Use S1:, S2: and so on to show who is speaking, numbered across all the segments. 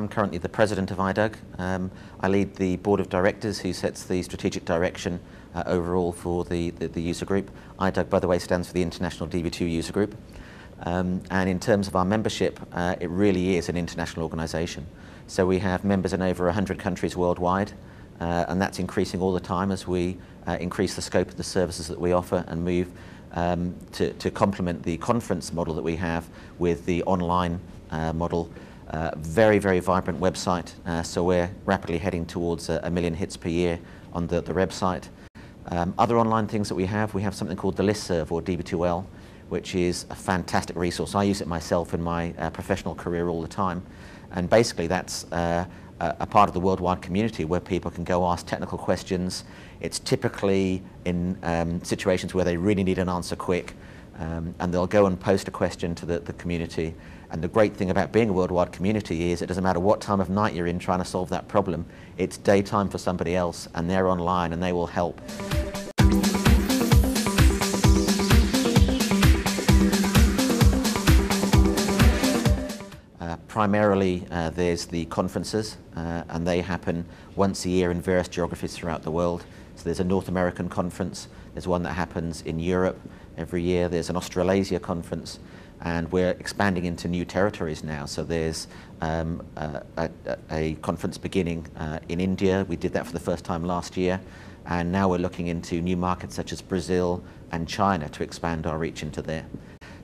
S1: I'm currently the president of IDUG. I lead the board of directors who sets the strategic direction overall for the user group. IDUG, by the way, stands for the International DB2 Users Group. And in terms of our membership, it really is an international organisation. So we have members in over 100 countries worldwide, and that's increasing all the time as we increase the scope of the services that we offer and move to complement the conference model that we have with the online model. Very, very vibrant website, so we're rapidly heading towards 1 million hits per year on the website. Other online things that we have something called the listserv, or DB2L, which is a fantastic resource. I use it myself in my professional career all the time, and basically that's a part of the worldwide community where people can go ask technical questions. It's typically in situations where they really need an answer quick, and they'll go and post a question to the community. And the great thing about being a worldwide community is it doesn't matter what time of night you're in trying to solve that problem. It's daytime for somebody else, and they're online and they will help. Primarily there's the conferences, and they happen once a year in various geographies throughout the world. So there's a North American conference, there's one that happens in Europe every year, there's an Australasia conference, and we're expanding into new territories now. So there's a conference beginning in India. We did that for the first time last year, and now we're looking into new markets such as Brazil and China to expand our reach into there.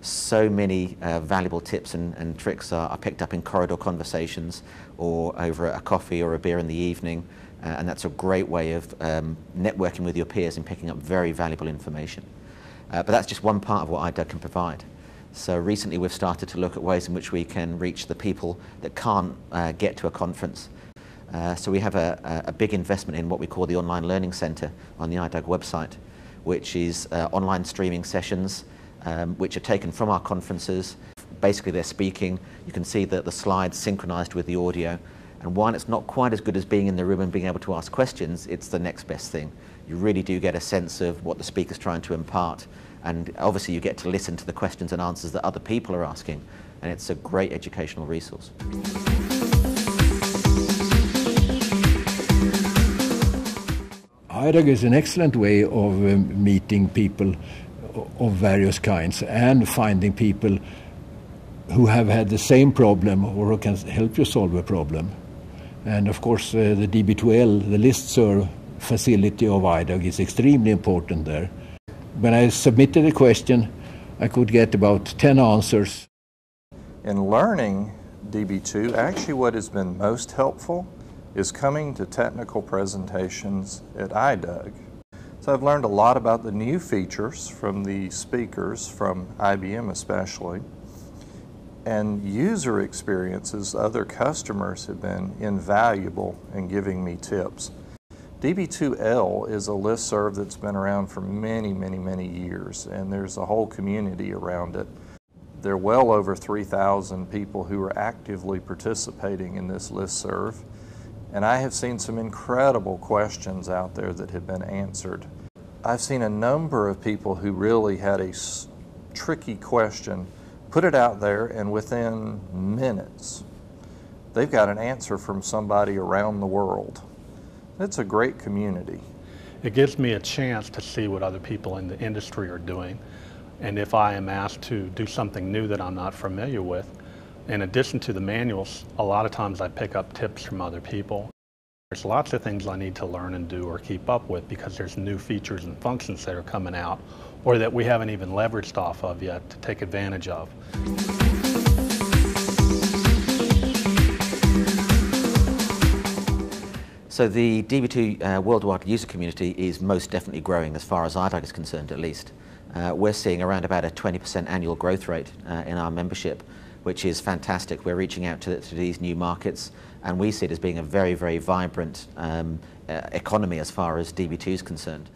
S1: So many valuable tips and tricks are picked up in corridor conversations or over a coffee or a beer in the evening, and that's a great way of networking with your peers and picking up very valuable information. But that's just one part of what IDUG can provide. So recently we've started to look at ways in which we can reach the people that can't get to a conference. So we have a big investment in what we call the Online Learning Centre on the IDUG website, which is online streaming sessions which are taken from our conferences. Basically they're speaking, you can see the slides synchronized with the audio, and while it's not quite as good as being in the room and being able to ask questions, it's the next best thing. You really do get a sense of what the speaker's trying to impart, and obviously you get to listen to the questions and answers that other people are asking, and it's a great educational resource.
S2: IDUG is an excellent way of meeting people of various kinds and finding people who have had the same problem or who can help you solve a problem. And of course the DB2L, the listserv facility of IDUG, is extremely important there. When I submitted a question, I could get about 10 answers.
S3: In learning DB2, actually what has been most helpful is coming to technical presentations at IDUG. So I've learned a lot about the new features from the speakers, from IBM especially, and user experiences. Other customers have been invaluable in giving me tips. DB2L is a listserv that's been around for many, many, many years, and there's a whole community around it. There are well over 3,000 people who are actively participating in this listserv, and I have seen some incredible questions out there that have been answered. I've seen a number of people who really had a tricky question, put it out there, and within minutes, they've got an answer from somebody around the world. It's a great community.
S4: It gives me a chance to see what other people in the industry are doing, and if I am asked to do something new that I'm not familiar with, in addition to the manuals, a lot of times I pick up tips from other people. There's lots of things I need to learn and do or keep up with because there's new features and functions that are coming out or that we haven't even leveraged off of yet to take advantage of.
S1: So the DB2 worldwide user community is most definitely growing as far as IDUG is concerned, at least. We're seeing around about a 20% annual growth rate in our membership, which is fantastic. We're reaching out to these new markets, and we see it as being a very, very vibrant economy as far as DB2 is concerned.